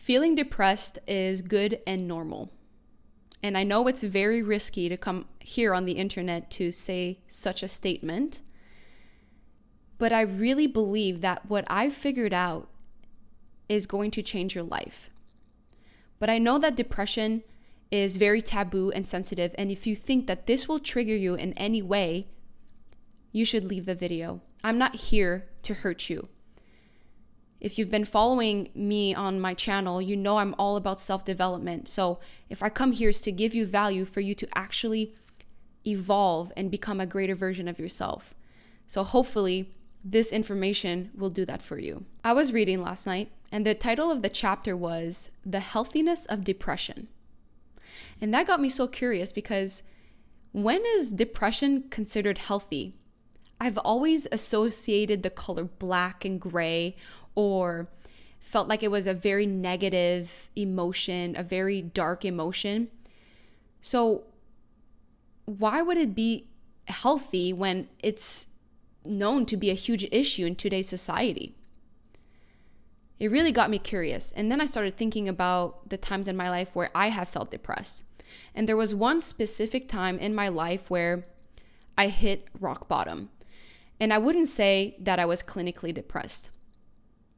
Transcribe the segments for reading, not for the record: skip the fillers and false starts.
Feeling depressed is good and normal. And I know it's very risky to come here on the internet to say such a statement, but I really believe that what I've figured out is going to change your life. But I know that depression is very taboo and sensitive, and if you think that this will trigger you in any way, you should leave the video. I'm not here to hurt you. If you've been following me on my channel, you know I'm all about self-development. So if I come here is to give you value for you to actually evolve and become a greater version of yourself. So hopefully this information will do that for you. I was reading last night, and the title of the chapter was The Healthiness of Depression. And that got me so curious because when is depression considered healthy? I've always associated the color black and gray, or felt like it was a very negative emotion, a very dark emotion. So why would it be healthy when it's known to be a huge issue in today's society? It really got me curious. And then I started thinking about the times in my life where I have felt depressed. And there was one specific time in my life where I hit rock bottom. And I wouldn't say that I was clinically depressed.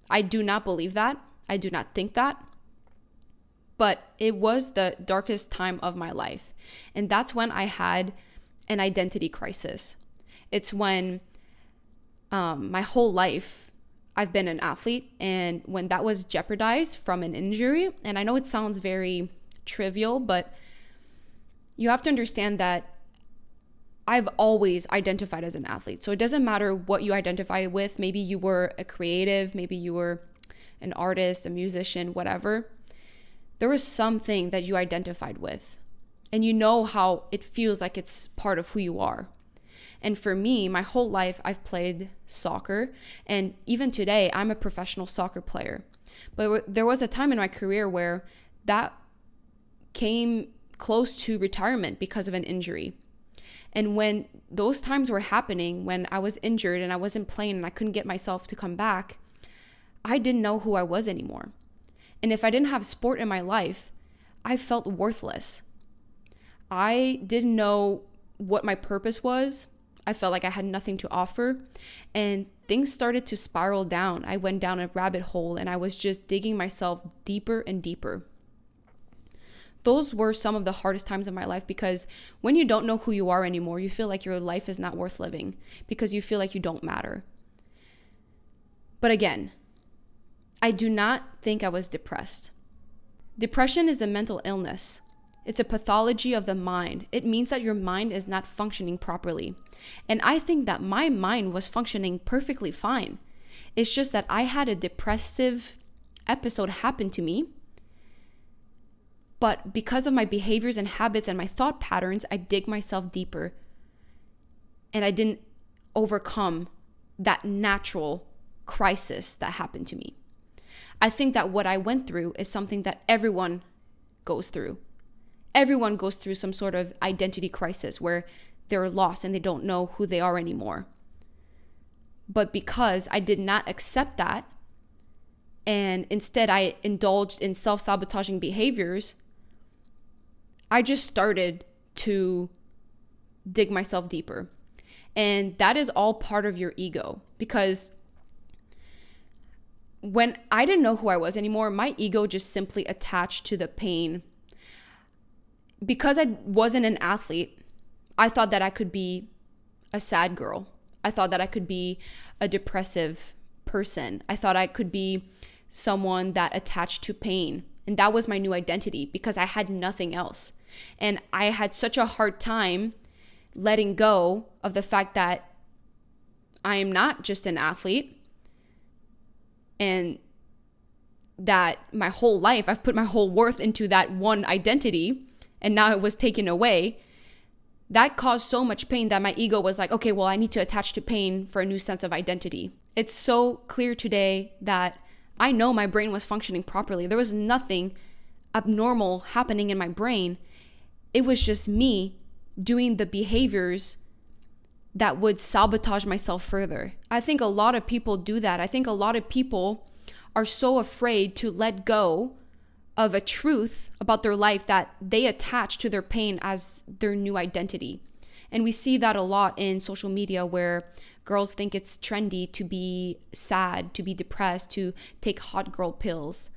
I do not believe that. I do not think that. But it was the darkest time of my life. And that's when I had an identity crisis. It's when my whole life I've been an athlete, and when that was jeopardized from an injury, and I know it sounds very trivial, but you have to understand that I've always identified as an athlete. So it doesn't matter what you identify with. Maybe you were a creative, maybe you were an artist, a musician, whatever. There was something that you identified with, and you know how it feels like it's part of who you are. And for me, my whole life, I've played soccer, and even today, I'm a professional soccer player. But there was a time in my career where that came close to retirement because of an injury. And when those times were happening, when I was injured and I wasn't playing and I couldn't get myself to come back, I didn't know who I was anymore. And if I didn't have sport in my life, I felt worthless. I didn't know what my purpose was. I felt like I had nothing to offer, and things started to spiral down. I went down a rabbit hole, and I was just digging myself deeper and deeper. Those were some of the hardest times of my life, because when you don't know who you are anymore, you feel like your life is not worth living because you feel like you don't matter. But again, I do not think I was depressed. Depression is a mental illness. It's a pathology of the mind. It means that your mind is not functioning properly. And I think that my mind was functioning perfectly fine. It's just that I had a depressive episode happen to me. But because of my behaviors and habits and my thought patterns, I dig myself deeper. And I didn't overcome that natural crisis that happened to me. I think that what I went through is something that everyone goes through. Everyone goes through some sort of identity crisis where they're lost and they don't know who they are anymore. But because I did not accept that, and instead I indulged in self-sabotaging behaviors, I just started to dig myself deeper. And that is all part of your ego, because when I didn't know who I was anymore, my ego just simply attached to the pain. Because I wasn't an athlete, I thought that I could be a sad girl. I thought that I could be a depressive person. I thought I could be someone that attached to pain. And that was my new identity because I had nothing else. And I had such a hard time letting go of the fact that I am not just an athlete, and that my whole life I've put my whole worth into that one identity, and now it was taken away. That caused so much pain that my ego was like, okay, well, I need to attach to pain for a new sense of identity. It's so clear today that I know my brain was functioning properly. There was nothing abnormal happening in my brain. It was just me doing the behaviors that would sabotage myself further. I think a lot of people do that. I think a lot of people are so afraid to let go of a truth about their life that they attach to their pain as their new identity. And we see that a lot in social media, where girls think it's trendy to be sad, to be depressed, to take hot girl pills.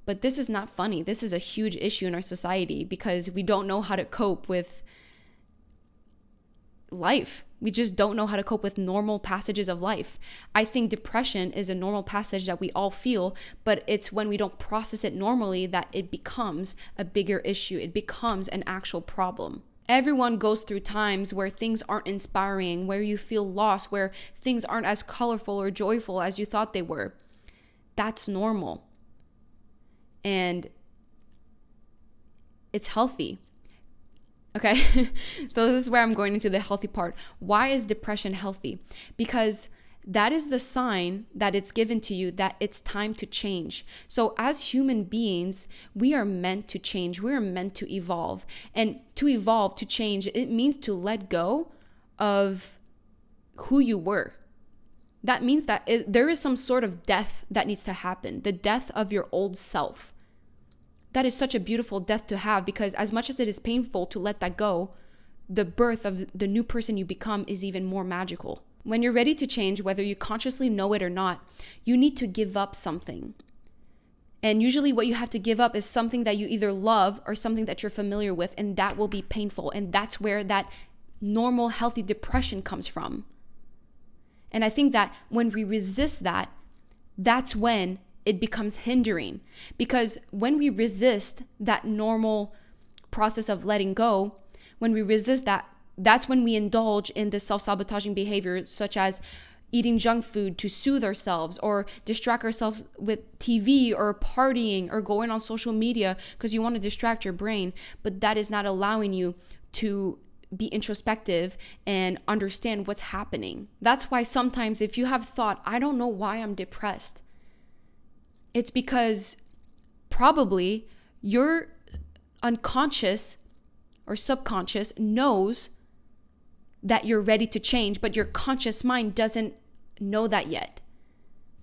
But this is not funny. This is a huge issue in our society because we don't know how to cope with life. We just don't know how to cope with normal passages of life. I think depression is a normal passage that we all feel, but it's when we don't process it normally that it becomes a bigger issue. It becomes an actual problem. Everyone goes through times where things aren't inspiring, where you feel lost, where things aren't as colorful or joyful as you thought they were. That's normal. And it's healthy. Okay, so this is where I'm going into the healthy part. Why is depression healthy? Because that is the sign that it's given to you that it's time to change. So as human beings, we are meant to change. We are meant to evolve. And to evolve, to change, it means to let go of who you were. That means that there is some sort of death that needs to happen, the death of your old self. That is such a beautiful death to have, because as much as it is painful to let that go, the birth of the new person you become is even more magical. When you're ready to change, whether you consciously know it or not, you need to give up something. And usually what you have to give up is something that you either love or something that you're familiar with, and that will be painful. And that's where that normal, healthy depression comes from. And I think that when we resist that, that's when it becomes hindering. Because when we resist that normal process of letting go, when we resist that, that's when we indulge in the self-sabotaging behavior, such as eating junk food to soothe ourselves, or distract ourselves with TV or partying or going on social media because you want to distract your brain. But that is not allowing you to be introspective and understand what's happening. That's why sometimes if you have thought, I don't know why I'm depressed, it's because probably your unconscious or subconscious knows that you're ready to change, but your conscious mind doesn't know that yet.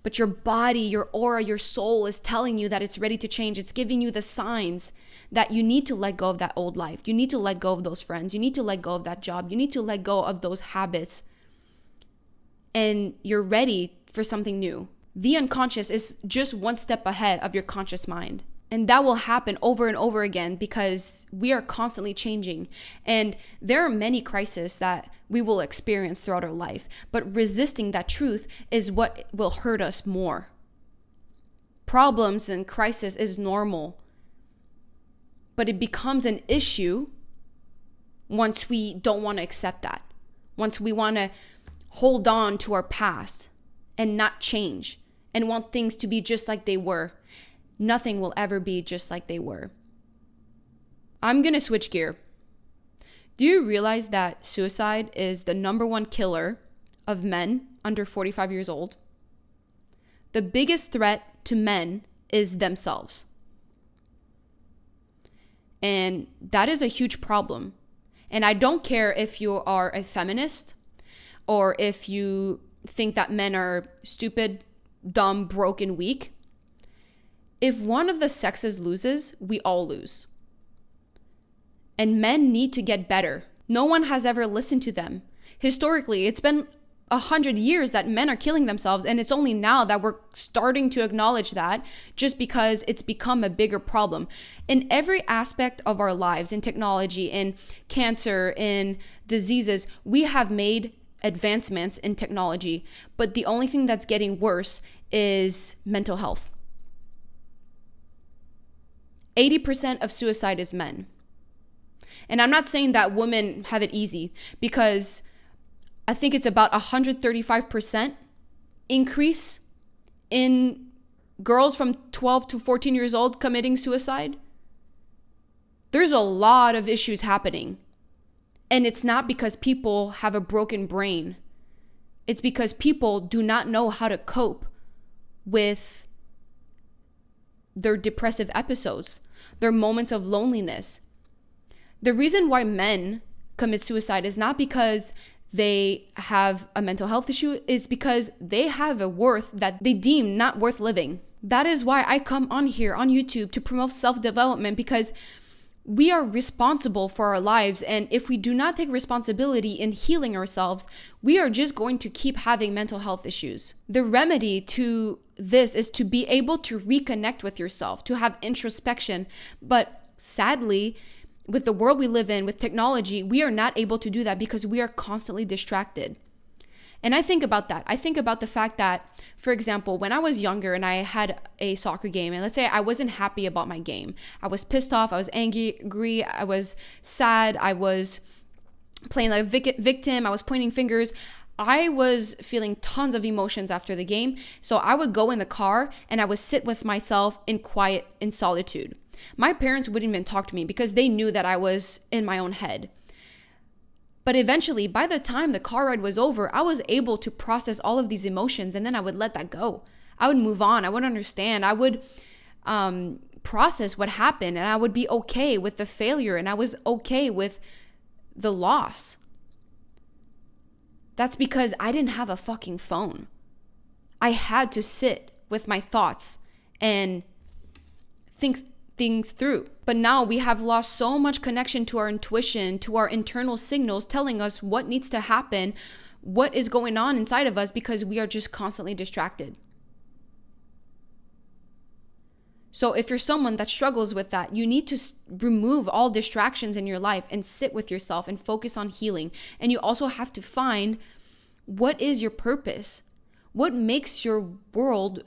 But your body, your aura, your soul is telling you that it's ready to change. It's giving you the signs that you need to let go of that old life. You need to let go of those friends. You need to let go of that job. You need to let go of those habits. And you're ready for something new. The unconscious is just one step ahead of your conscious mind. And that will happen over and over again because we are constantly changing. And there are many crises that we will experience throughout our life. But resisting that truth is what will hurt us more. Problems and crisis is normal. But it becomes an issue once we don't want to accept that. Once we want to hold on to our past and not change and want things to be just like they were. Nothing will ever be just like they were. I'm going to switch gear. Do you realize that suicide is the number one killer of men under 45 years old? The biggest threat to men is themselves. And that is a huge problem. And I don't care if you are a feminist or if you think that men are stupid, dumb, broken, weak. If one of the sexes loses, we all lose. And men need to get better. No one has ever listened to them. Historically, it's been 100 years that men are killing themselves, and it's only now that we're starting to acknowledge that, just because it's become a bigger problem. In every aspect of our lives, in technology, in cancer, in diseases, we have made advancements in technology, but the only thing that's getting worse is mental health. 80% of suicide is men. And I'm not saying that women have it easy, because I think it's about 135% increase in girls from 12 to 14 years old committing suicide. There's a lot of issues happening. And it's not because people have a broken brain. It's because people do not know how to cope with their depressive episodes, their moments of loneliness. The reason why men commit suicide is not because they have a mental health issue. It's because they have a worth that they deem not worth living. That is why I come on here on YouTube to promote self-development, because we are responsible for our lives. And if we do not take responsibility in healing ourselves, we are just going to keep having mental health issues. The remedy to this is to be able to reconnect with yourself, to have introspection. But sadly, with the world we live in, with technology, we are not able to do that because we are constantly distracted. And I think about that. I think about the fact that, for example, when I was younger and I had a soccer game, and let's say I wasn't happy about my game, I was pissed off, I was angry, I was sad, I was playing like a victim, I was pointing fingers. I was feeling tons of emotions after the game. So I would go in the car and I would sit with myself in quiet, in solitude. My parents wouldn't even talk to me because they knew that I was in my own head. But eventually, by the time the car ride was over, I was able to process all of these emotions, and then I would let that go. I would move on. I would understand. I would process what happened, and I would be okay with the failure, and I was okay with the loss. That's because I didn't have a fucking phone. I had to sit with my thoughts and think things through. But now we have lost so much connection to our intuition, to our internal signals telling us what needs to happen, what is going on inside of us, because we are just constantly distracted. So if you're someone that struggles with that, you need to remove all distractions in your life and sit with yourself and focus on healing. And you also have to find, what is your purpose? What makes your world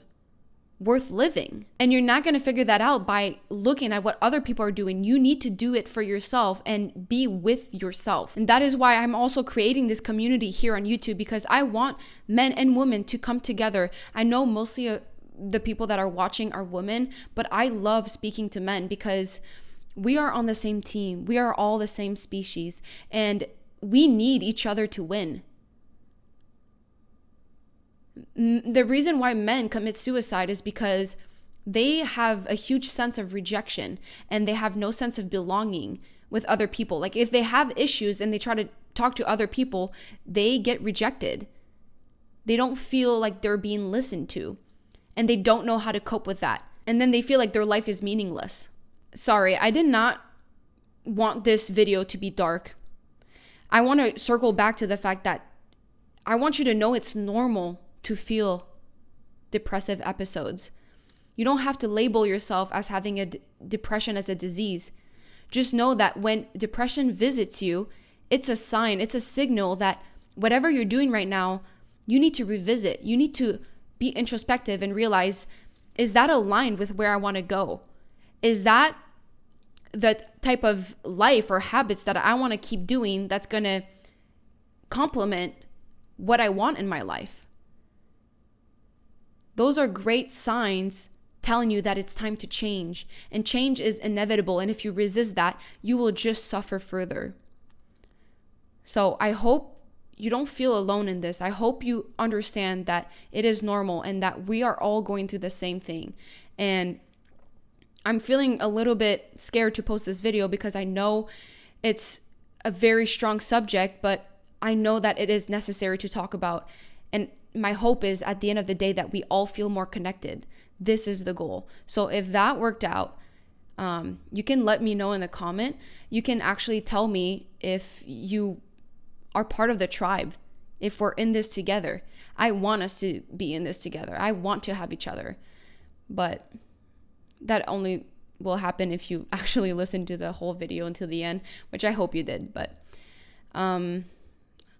worth living? And you're not going to figure that out by looking at what other people are doing. You need to do it for yourself and be with yourself. And that is why I'm also creating this community here on YouTube, because I want men and women to come together. I know mostly the people that are watching are women, but I love speaking to men because we are on the same team. We are all the same species, and we need each other to win. The reason why men commit suicide is because they have a huge sense of rejection and they have no sense of belonging with other people. Like if they have issues and they try to talk to other people, they get rejected. They don't feel like they're being listened to, and they don't know how to cope with that. And then they feel like their life is meaningless. Sorry, I did not want this video to be dark. I want to circle back to the fact that I want you to know it's normal to feel depressive episodes. You don't have to label yourself as having a depression as a disease. Just know that when depression visits you, it's a sign, it's a signal that whatever you're doing right now, you need to revisit. You need to be introspective and realize, is that aligned with where I want to go? Is that the type of life or habits that I want to keep doing that's going to complement what I want in my life? Those are great signs telling you that it's time to change. And change is inevitable. And if you resist that, you will just suffer further. So I hope you don't feel alone in this. I hope you understand that it is normal and that we are all going through the same thing. And I'm feeling a little bit scared to post this video because I know it's a very strong subject, but I know that it is necessary to talk about. And my hope is at the end of the day that we all feel more connected. This is the goal. So if that worked out, you can let me know in the comment. You can actually tell me if you are part of the tribe, if we're in this together. I want us to be in this together. I want to have each other. But that only will happen if you actually listen to the whole video until the end, which I hope you did. But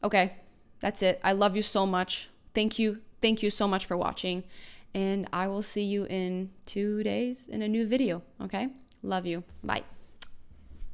okay, that's it. I love you so much. Thank you. Thank you so much for watching. And I will see you in 2 days in a new video. Okay? Love you. Bye.